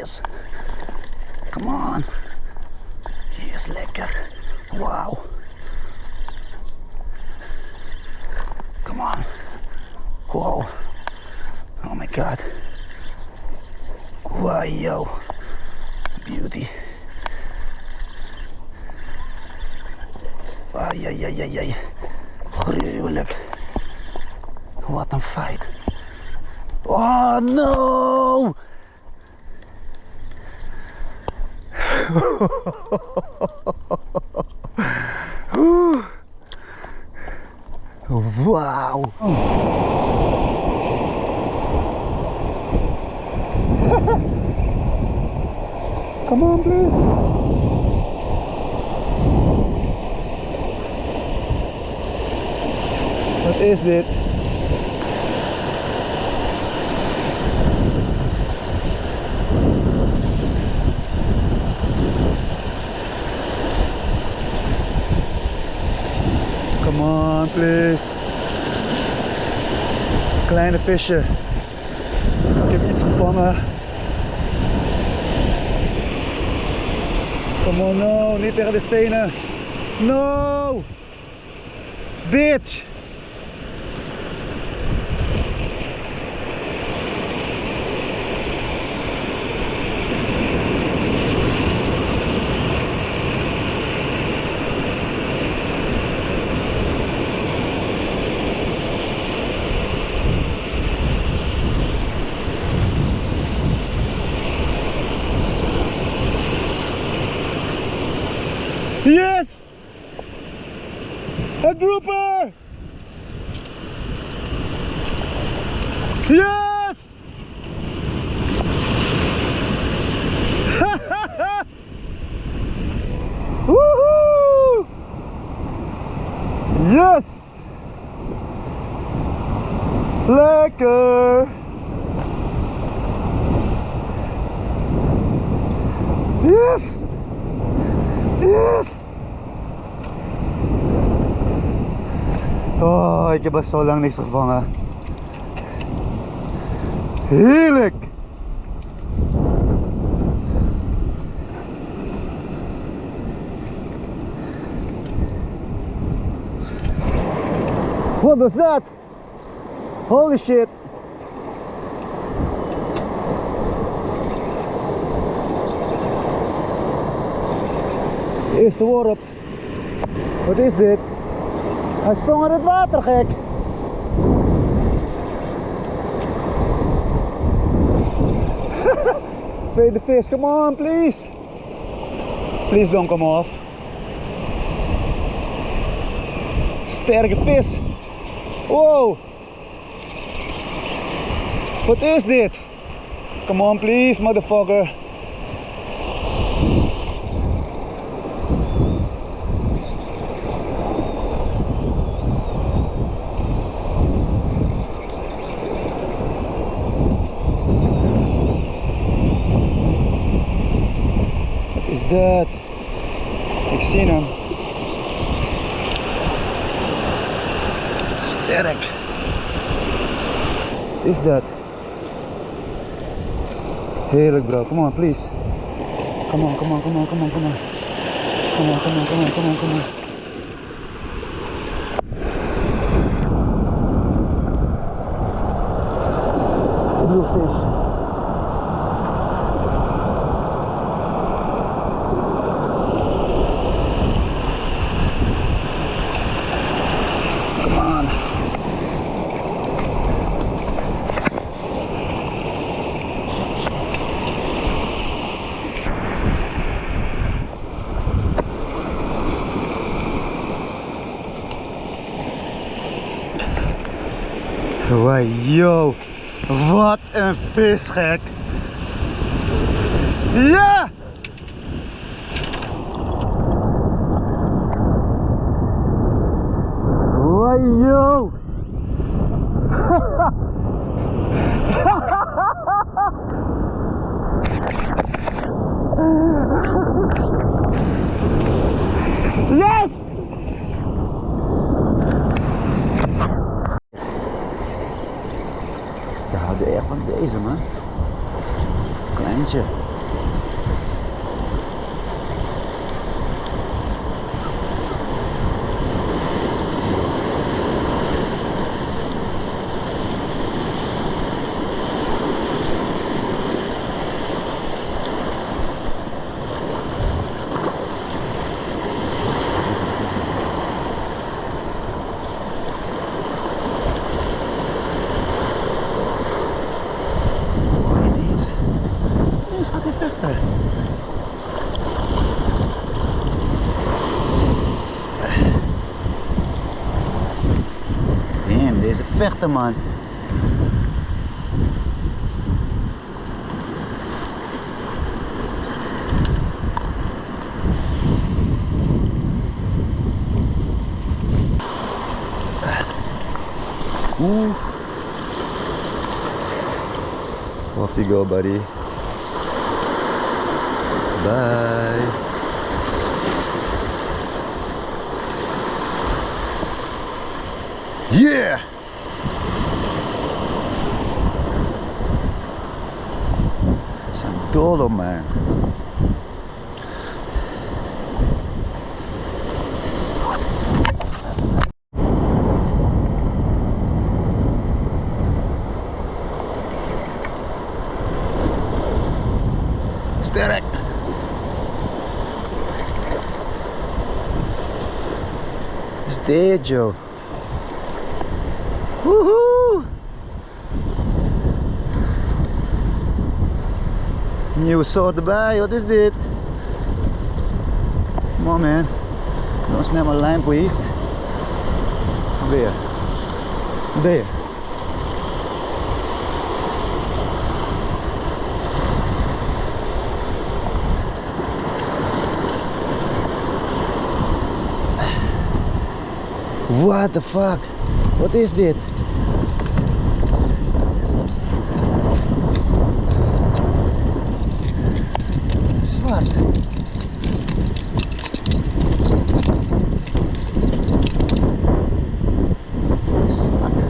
vis. Come on. Yes, lekker. Wow. Come on. Wow. Oh my god. Wow, yo. Beauty. Ai, ai, ai, ai, ai. Gruwelijk. Wat een fight. Oh no! Wow! Come on, please. What is dit? Come on, please. Kleine visje. Ik heb iets gevangen. Come on, no, niet tegen de stenen. No! Bitch! Yes! A grouper! Yes! Woohoo! Yes! Lekker! Yes! Yes! Oh, ik heb al zo lang niks gevangen. Heerlijk! What was that? Holy shit! Eerste worp. Wat is dit? Hij sprong uit het water, gek. Tweede vis, come on, please. Please don't come off. Sterke vis. Wow. Wat is dit? Come on, please, motherfucker. Is dat? Ik zie hem. Sterk. Is dat? Heerlijk, bro. Come on, please. Come on, come on, come on, come on, come on. Come on, come on, come on, come on, come on. Blue fish. Wow, yo, wat een vis, gek. Ja! Wow, yo. Yes! Ze houden echt van deze, man. Kleintje. vechten, man. Oeh. Off you go, buddy. Bye. Yeah! Zijn dol op mij. Sterk! Is dit, Joe? Woehoe! Nieuwe soort erbij, wat is dit? Come on, man. Don't snap my line, please. Weer. Weer. What the fuck? What is dit? Zwart. Zwart.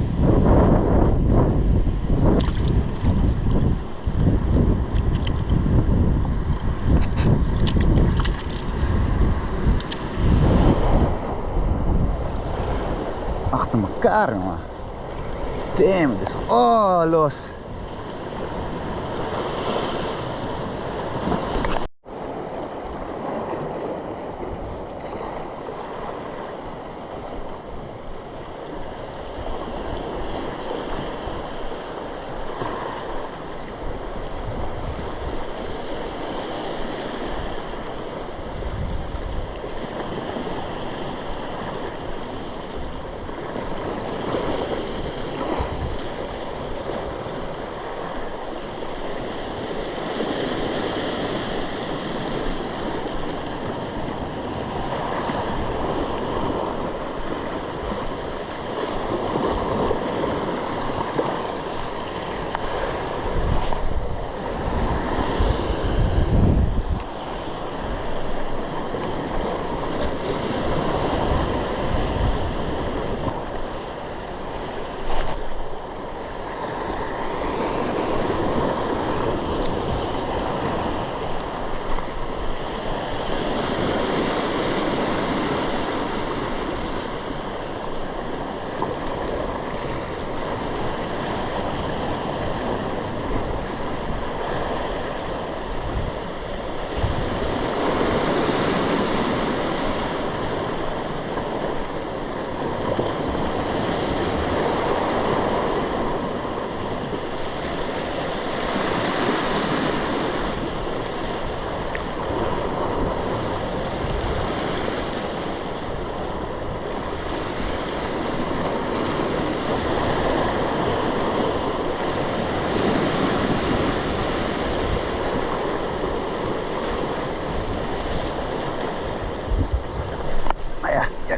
Achter elkaar, jongen. Damn, het is... Oh, los.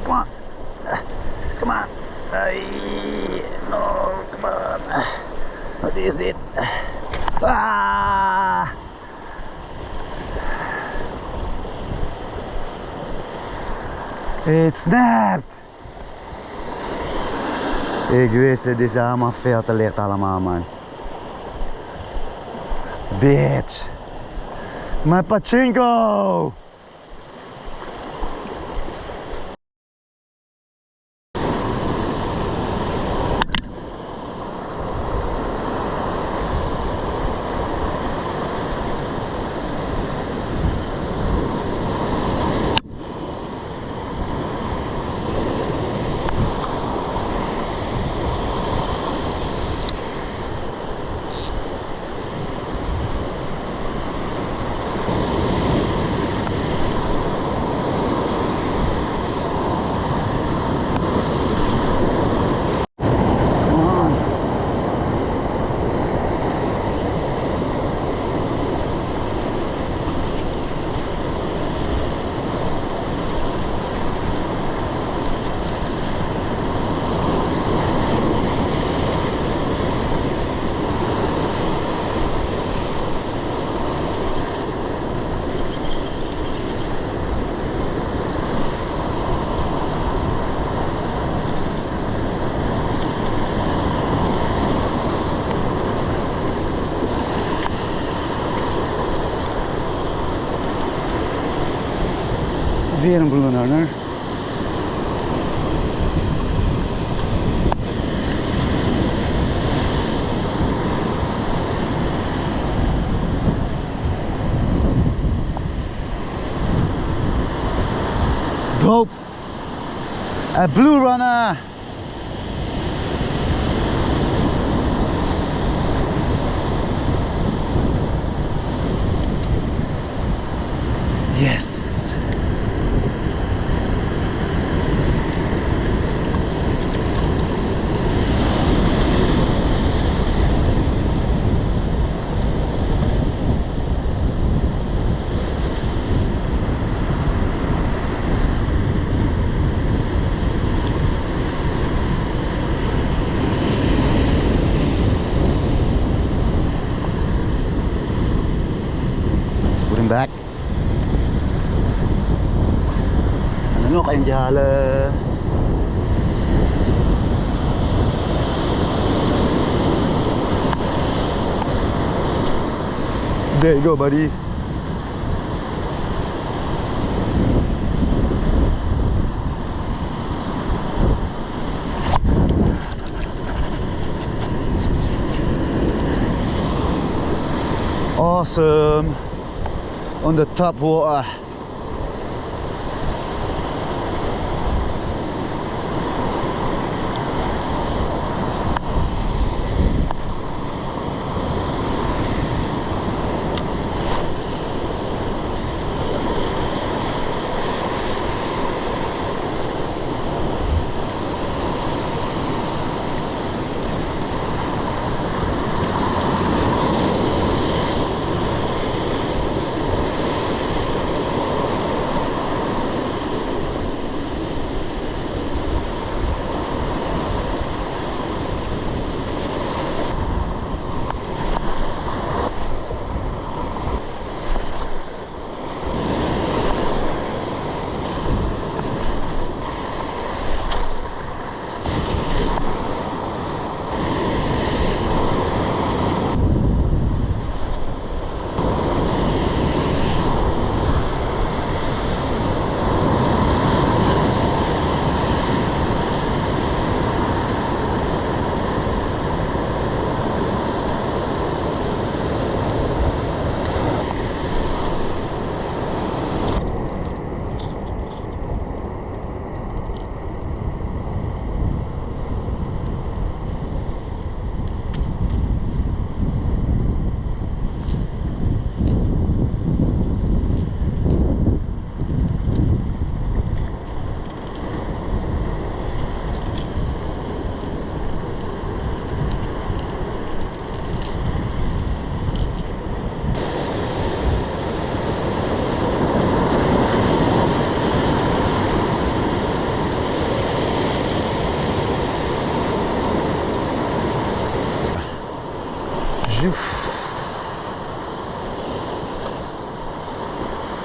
Come on. Come on. No, come on. What is it? Ah! It snapped! Ik wist het, dit is allemaal veel te licht allemaal, man. Bitch! Mijn pachinko! Weer een Blue Runner. Dope. A Blue Runner. Yes. Let's put him back. Ano kayong jahala? There you go, buddy. Awesome. On the top water.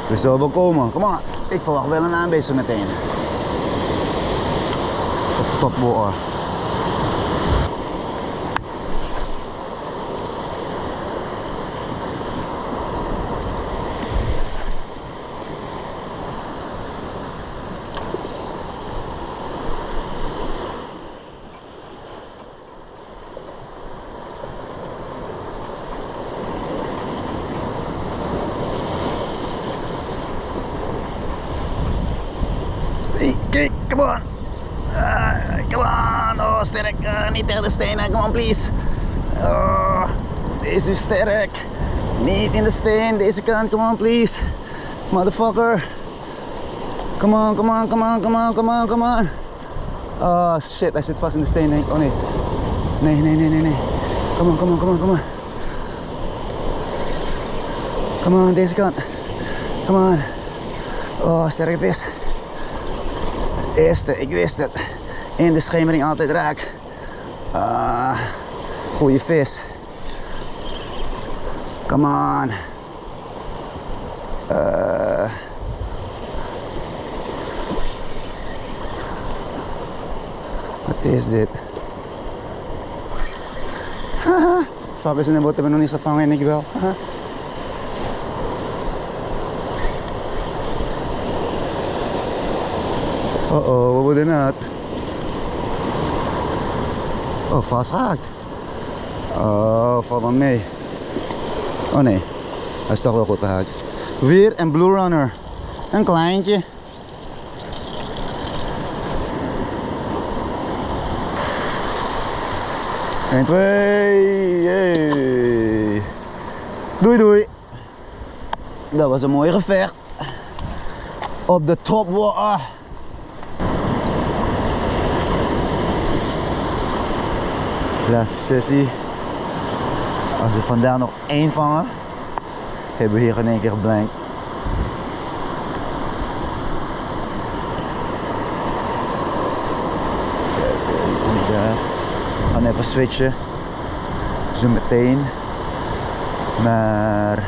We zullen wel komen. Kom maar. Ik verwacht wel een aanbezel meteen. Op top water. Kijk, come on. Come on. Oh, sterk. Niet tegen de stenen. Come on, please. Oh, deze is sterk. Niet in de steen. Deze kant. Come on, please. Motherfucker. Come on, come on, come on, come on, come on, come on. Oh, shit. Hij zit vast in de steen, denk ik. Oh, nee. Nee, nee, nee, nee, nee. Come on, come on, come on, come on. Come on, deze kant. Come on. Oh, sterke vis. Eerste, ik wist het. In de schemering altijd raak. Goeie vis. Come on. Wat is dit? Haha. Fuckers in de boot hebben nog niet zo vangen en ik wel. Haha. Uh-oh, wat wordt er net? Oh, vastgeraakt. Oh, valt dan mee. Oh nee, hij is toch wel goed gehaakt. Weer een Blue Runner. Een kleintje. Eén, twee. Hey. Doei doei. Dat was een mooi gevecht. Op de topwater. Laatste sessie. Als we vandaag nog één vangen, hebben we hier in één keer blank. Kijk, die is niet daar. We gaan even switchen. Zo meteen naar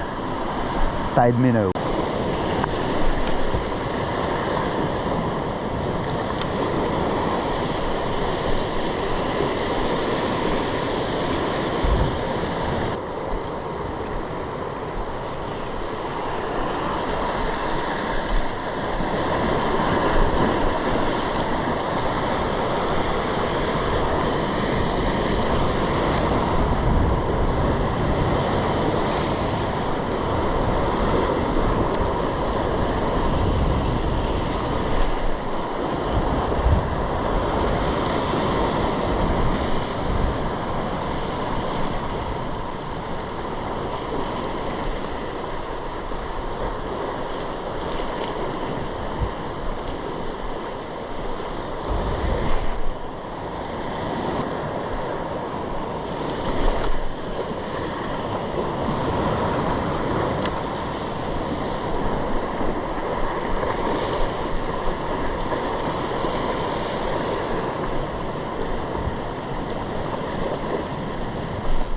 Tide Minnow.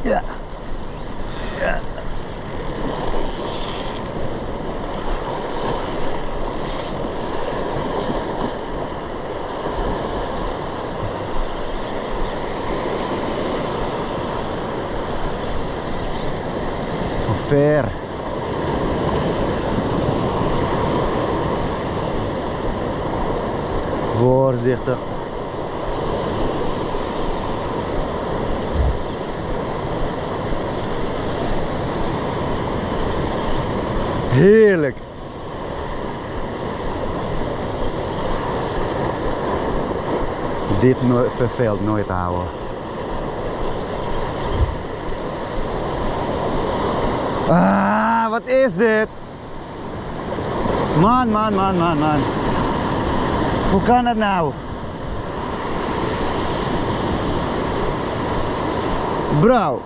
Ja. Ja. Hoe ver. Voorzichtig. Heerlijk. Dit verveelt nooit houden. Ah, wat is dit? Man. Hoe kan het nou? Bro.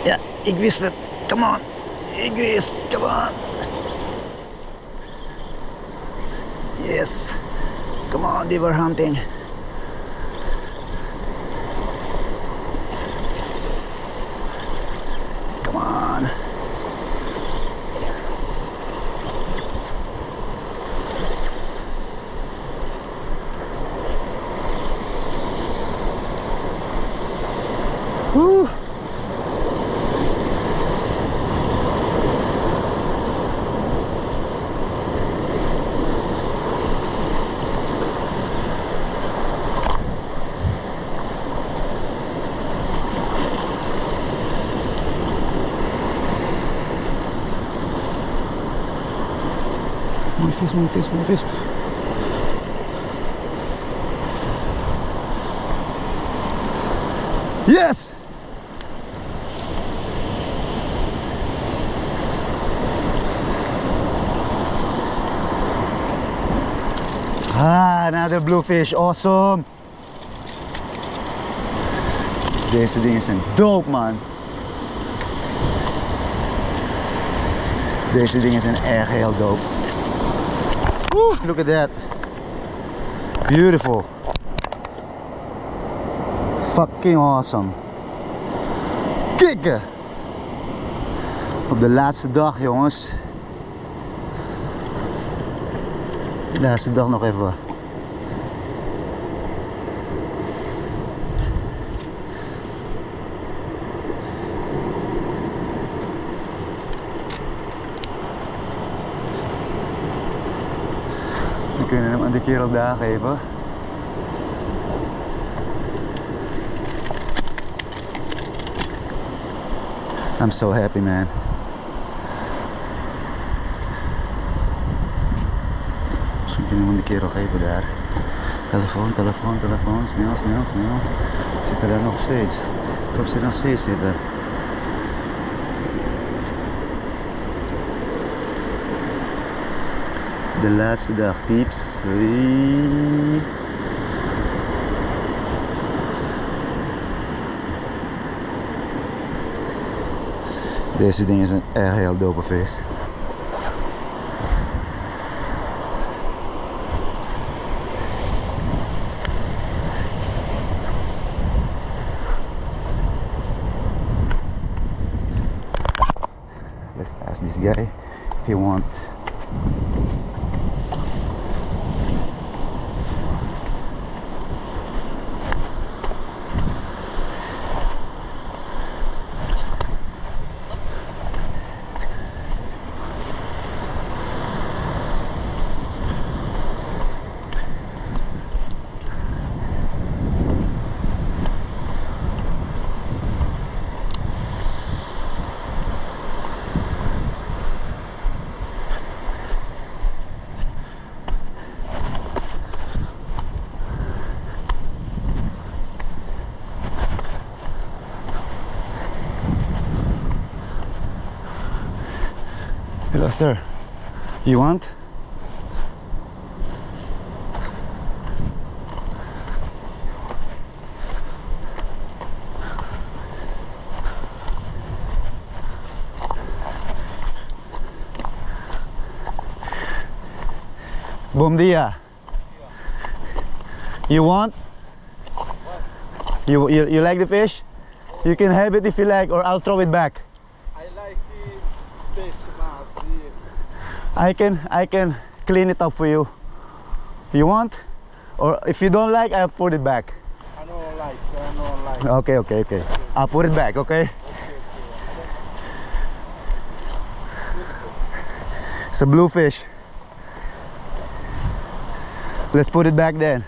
Ja, ik wist het. Come on. Ik wist. Come on. Yes. Come on, they were hunting. Come on. Woo. Mooi vis. Yes! Ah, another bluefish. Awesome! Deze dingen zijn dope, man. Deze dingen zijn echt heel dope. Woo, look at that. Beautiful. Fucking awesome. Kikken. Op de laatste dag, jongens. De laatste dag nog even. We kunnen hem aan de kerel daar geven. I'm so happy, man. Misschien kunnen we hem aan de kerel geven daar. Telefoon. Snel. Zit er daar nog steeds? Ik hoop ze nog steeds zitten. De laatste dag, pieps. Hoi. Deze dingen zijn echt heel dope vis. Let's ask this guy if he wants. Hello, sir. You want? Bom dia. You want? You like the fish? You can have it if you like, or I'll throw it back. I like the fish, mas I can clean it up for you. You want? Or if you don't like, I'll put it back. I don't like. Okay. I'll put it back, okay? It's a bluefish. Let's put it back then.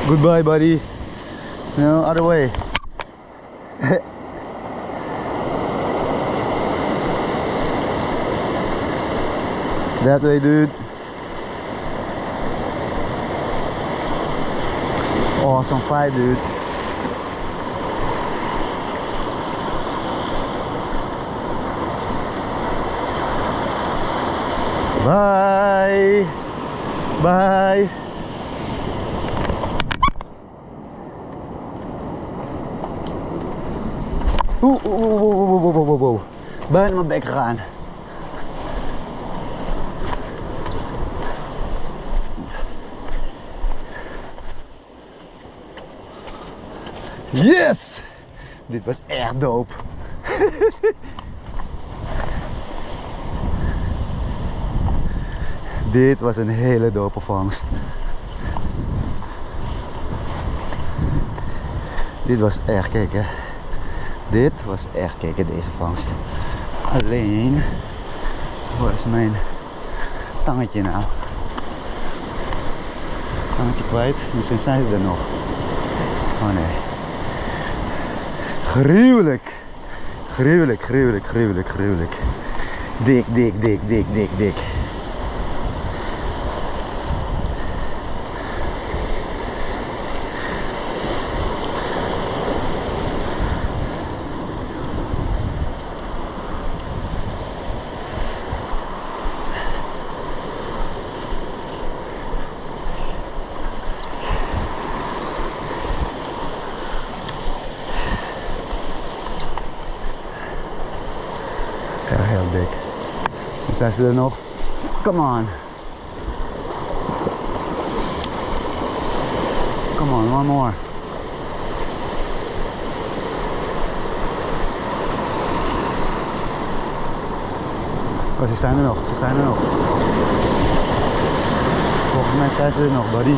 Goodbye, buddy. No, other way. That way, dude. Awesome fight, dude. Bye. Bye. Wow. Bijna mijn bek gegaan. Yes! Dit was echt dope. Dit was een hele dope vangst. Dit was echt, kijk hè. Dit was echt, kijk hè, deze vangst. Alleen, waar is mijn tangetje nou? Tangetje kwijt, misschien zijn ze er nog. Oh nee. Gruwelijk. Gruwelijk. Dik. Ja, heel dik. Zo zijn ze er nog. Come on. Come on, one more. Oh, ze zijn er nog. Volgens mij zijn ze er nog, buddy.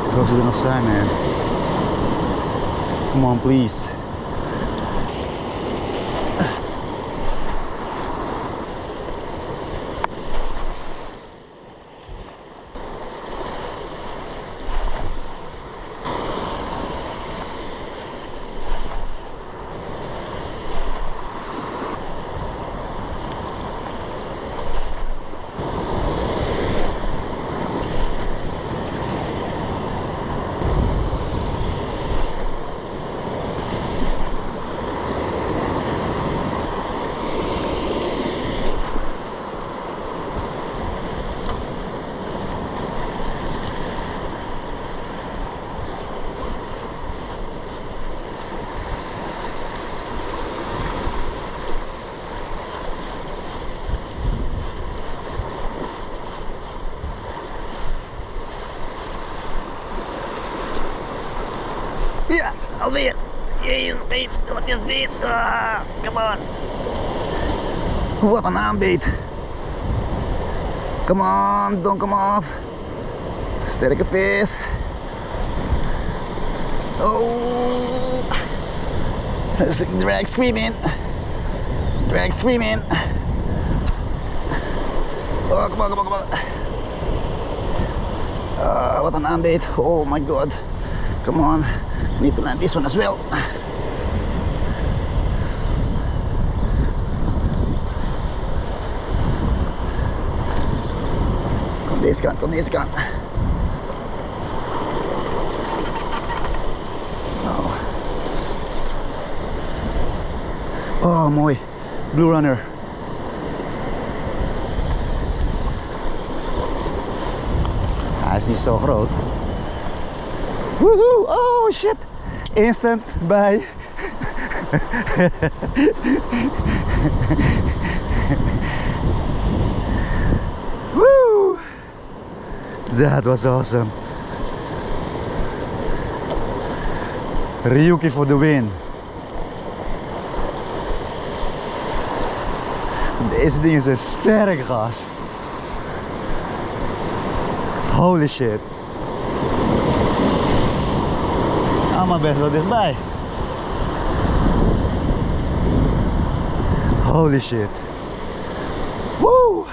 Ik hoop ze er nog zijn, man. Come on, please. Ja, alweer. Jezus, wat is dit? Come on. Wat een aanbeet. Come on, don't come off. Sterke vis. Oh. Drag screaming. Oh, come on. Wat een aanbeet. Oh my god. Come on. Need to land this one as well. Kom deze kant. Oh, mooi. Blue runner. Hij is niet zo groot. Woehoe! Oh shit! Instant bij. Woo! That was awesome. Ryuki for the win. Deze ding is een sterke gast. Holy shit. Maar best wel dichtbij. Holy shit. Woo!